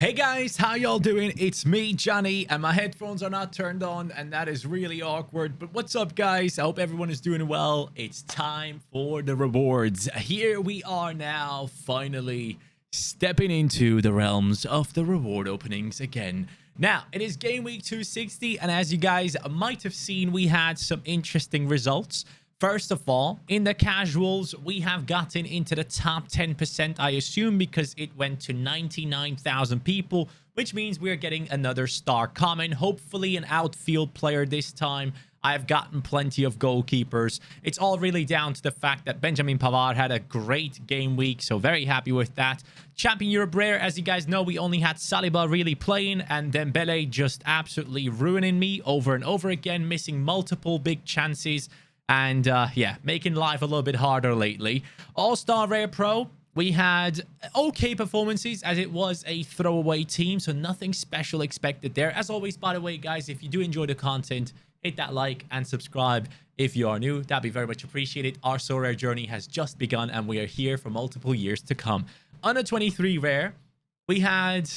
Hey guys, how y'all doing? It's me, Johnny, and my headphones are not turned on, and that is really awkward. But what's up, guys? I hope everyone is doing well. It's time for the rewards. Here we are now, finally stepping into the realms of the reward openings again. Now, it is Game Week 260, and as you guys might have seen, we had some interesting results. First of all, in the casuals, we have gotten into the top 10%, I assume, because it went to 99,000 people, which means we're getting another star common, hopefully an outfield player this time. I've gotten plenty of goalkeepers. It's all really down to the fact that Benjamin Pavard had a great game week, so very happy with that. Champion Europe Rare, as you guys know, we only had Saliba really playing, and Dembele just absolutely ruining me over and over again, missing multiple big chances. And yeah, making life a little bit harder lately. All-Star Rare Pro, we had okay performances as it was a throwaway team, so nothing special expected there. As always, by the way, guys, if you do enjoy the content, hit that like and subscribe if you are new. That'd be very much appreciated. Our Sorare journey has just begun, and we are here for multiple years to come. Under 23 Rare, we had...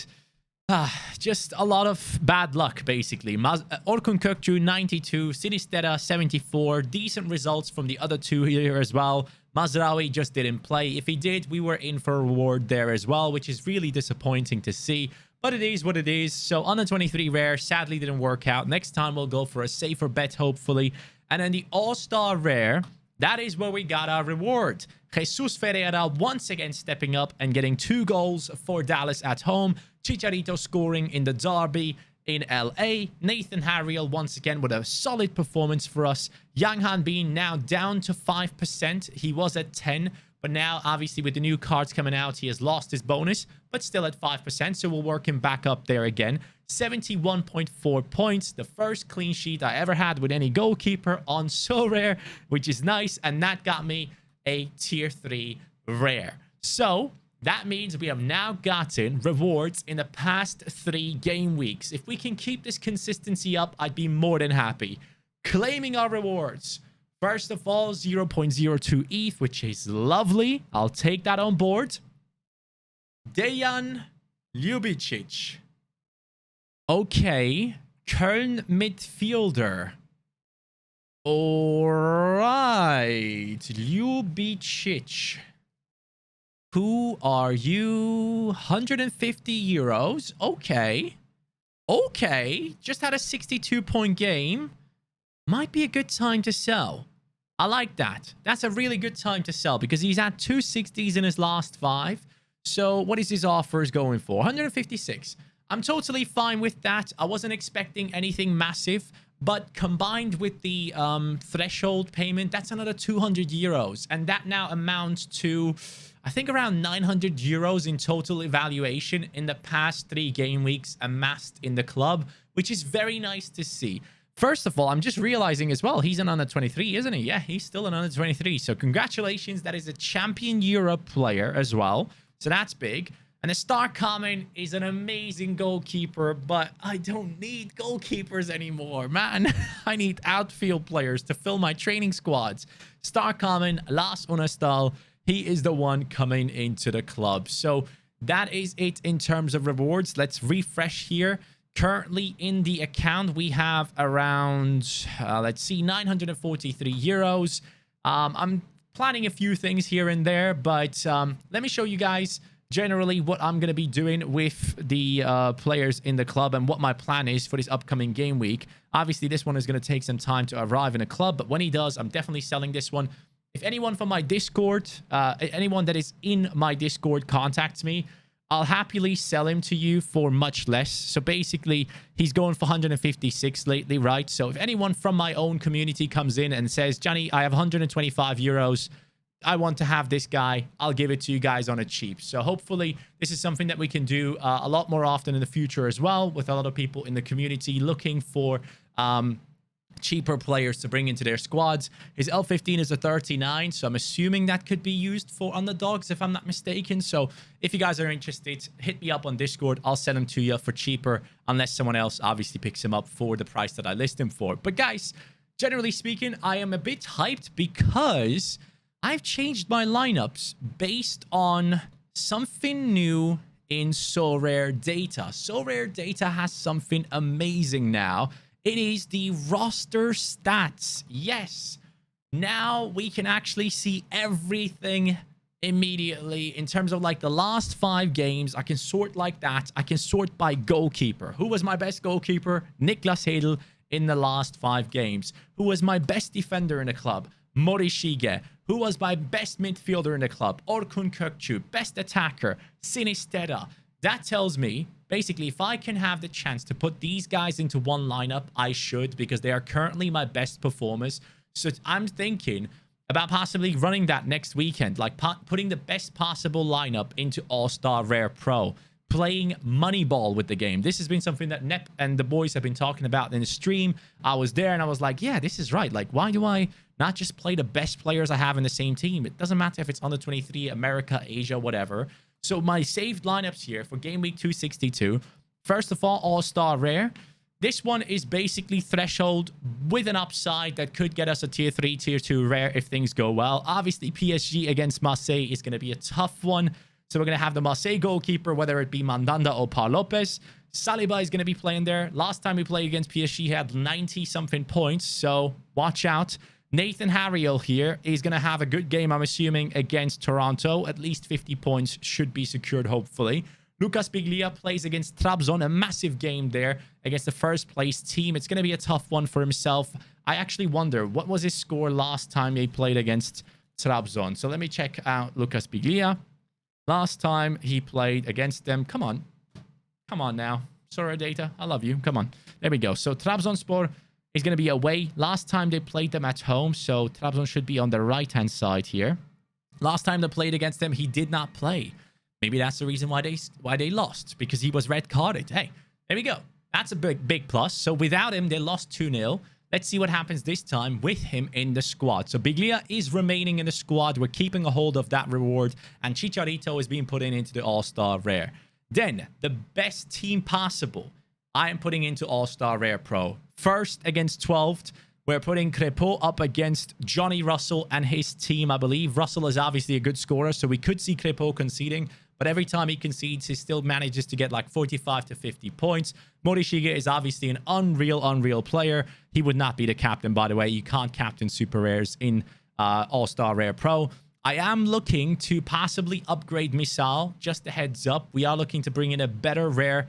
just a lot of bad luck, basically. Orkun Kökçü, 92. Sinistera, 74. Decent results from the other two here as well. Mazraoui just didn't play. If he did, we were in for a reward there as well, which is really disappointing to see. But it is what it is. So, under 23 Rare, sadly didn't work out. Next time, we'll go for a safer bet, hopefully. And then the All-Star Rare, that is where we got our reward. Jesus Ferreira once again stepping up and getting 2 goals for Dallas at home. Chicharito scoring in the derby in LA. Nathan Harriel once again with a solid performance for us. Yang Hanbin now down to 5%. He was at 10, but now obviously with the new cards coming out, he has lost his bonus, but still at 5%. So we'll work him back up there again. 71.4 points. The first clean sheet I ever had with any goalkeeper on Sorare, which is nice. And that got me a tier 3 rare. So that means we have now gotten rewards in the past 3 game weeks. If we can keep this consistency up, I'd be more than happy. Claiming our rewards. First of all, 0.02 ETH, which is lovely. I'll take that on board. Dejan Ljubicic. Okay. Köln midfielder. Alright. Ljubicic. Who are you? 150 euros. Okay. Okay. Just had a 62-point game. Might be a good time to sell. I like that. That's a really good time to sell because he's had 2 60s in his last 5. So what is his offers going for? 156. I'm totally fine with that. I wasn't expecting anything massive. But combined with the threshold payment, that's another 200 euros. And that now amounts to, I think, around 900 euros in total evaluation in the past 3 game weeks amassed in the club, which is very nice to see. First of all, I'm just realizing as well, he's an under 23, isn't he? Yeah, he's still an under 23. So congratulations. That is a Champion Europe player as well. So that's big. And the star common is an amazing goalkeeper, but I don't need goalkeepers anymore, man. I need outfield players to fill my training squads. Star common, Lars Unestal, he is the one coming into the club. So that is it in terms of rewards. Let's refresh here. Currently in the account, we have around, let's see, 943 euros. I'm planning a few things here and there, but let me show you guys generally what I'm going to be doing with the players in the club and what my plan is for this upcoming game week. Obviously, this one is going to take some time to arrive in a club, but when he does, I'm definitely selling this one. If anyone from my Discord, anyone that is in my Discord contacts me, I'll happily sell him to you for much less. So basically, he's going for 156 lately, right? So if anyone from my own community comes in and says, Johnny, I have 125 euros, I want to have this guy, I'll give it to you guys on a cheap. So hopefully this is something that we can do a lot more often in the future as well, with a lot of people in the community looking for cheaper players to bring into their squads. His L15 is a 39, so I'm assuming that could be used for underdogs if I'm not mistaken. So if you guys are interested, hit me up on Discord. I'll sell him to you for cheaper, unless someone else obviously picks him up for the price that I list him for. But guys, generally speaking, I am a bit hyped because I've changed my lineups based on something new in Sorare data. Sorare data has something amazing now. It is the roster stats. Yes. Now we can actually see everything immediately in terms of like the last 5 games. I can sort like that. I can sort by goalkeeper. Who was my best goalkeeper? Niklas Hedl in the last 5 games. Who was my best defender in the club? Morishige. Who was my best midfielder in the club? Orkun Kökçü. Best attacker? Sinistera. That tells me, basically, if I can have the chance to put these guys into one lineup, I should, because they are currently my best performers. So I'm thinking about possibly running that next weekend, like putting the best possible lineup into All-Star Rare Pro, playing Moneyball with the game. This has been something that Nep and the boys have been talking about in the stream. I was there and I was like, yeah, this is right. Like, why do I not just play the best players I have in the same team? It doesn't matter if it's under 23, America, Asia, whatever. So my saved lineups here for Game Week 262. First of all, All-Star Rare. This one is basically threshold with an upside that could get us a tier 3, tier 2 rare if things go well. Obviously, PSG against Marseille is going to be a tough one. So we're going to have the Marseille goalkeeper, whether it be Mandanda or Paul Lopez. Saliba is going to be playing there. Last time we played against PSG, he had 90-something points. So watch out. Nathan Harriel here is going to have a good game, I'm assuming, against Toronto. At least 50 points should be secured, hopefully. Lucas Biglia plays against Trabzon, a massive game there against the first place team. It's going to be a tough one for himself. I actually wonder, what was his score last time he played against Trabzon? So let me check out Lucas Biglia. Last time he played against them. Come on. Come on now. Sorare data. I love you. Come on. There we go. So Trabzonspor is going to be away. Last time they played them at home. So Trabzon should be on the right-hand side here. Last time they played against them, he did not play. Maybe that's the reason why they lost, because he was red carded. Hey, there we go. That's a big plus. So without him, they lost 2-0. Let's see what happens this time with him in the squad. So Biglia is remaining in the squad. We're keeping a hold of that reward. And Chicharito is being put into the All-Star Rare. Then, the best team possible, I am putting into All-Star Rare Pro. First against 12th. We're putting Crepeau up against Johnny Russell and his team, I believe. Russell is obviously a good scorer, so we could see Crepeau conceding. But every time he concedes, he still manages to get like 45 to 50 points. Morishige is obviously an unreal player. He would not be the captain, by the way. You can't captain super rares in All-Star Rare Pro. I am looking to possibly upgrade Misal. Just a heads up. We are looking to bring in a better rare,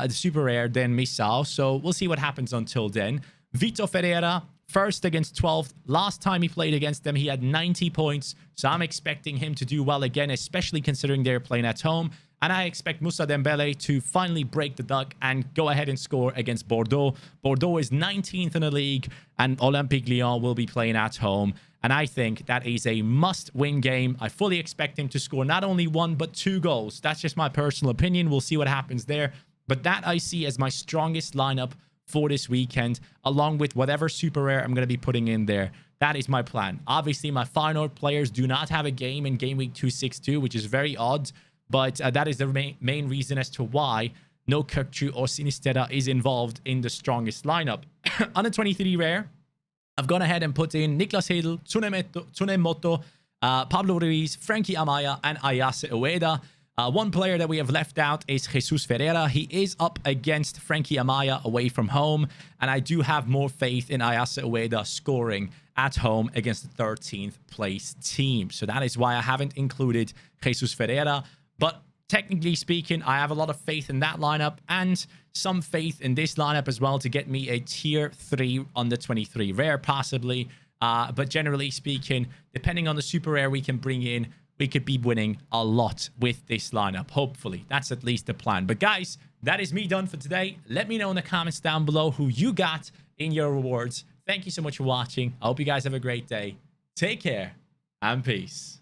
super rare than Misal. So we'll see what happens until then. Vito Ferreira, first against 12th. Last time he played against them, he had 90 points. So I'm expecting him to do well again, especially considering they're playing at home. And I expect Moussa Dembele to finally break the duck and go ahead and score against Bordeaux. Bordeaux is 19th in the league, and Olympique Lyon will be playing at home. And I think that is a must-win game. I fully expect him to score not only 1, but 2 goals. That's just my personal opinion. We'll see what happens there. But that I see as my strongest lineup for this weekend, along with whatever super rare I'm going to be putting in there. That is my plan. Obviously, my final players do not have a game in Game Week 262, which is very odd, but that is the main reason as to why no Kökçü or Sinistera is involved in the strongest lineup. Under 23 rare, I've gone ahead and put in Niklas Hedl, Tsunemoto, Pablo Ruiz, Frankie Amaya, and Ayase Ueda. One player that we have left out is Jesus Ferreira. He is up against Frankie Amaya away from home. And I do have more faith in Ayase Ueda scoring at home against the 13th place team. So that is why I haven't included Jesus Ferreira. But technically speaking, I have a lot of faith in that lineup and some faith in this lineup as well to get me a tier 3 under 23 rare possibly. But generally speaking, depending on the super rare we can bring in, we could be winning a lot with this lineup. Hopefully, that's at least the plan. But guys, that is me done for today. Let me know in the comments down below who you got in your rewards. Thank you so much for watching. I hope you guys have a great day. Take care and peace.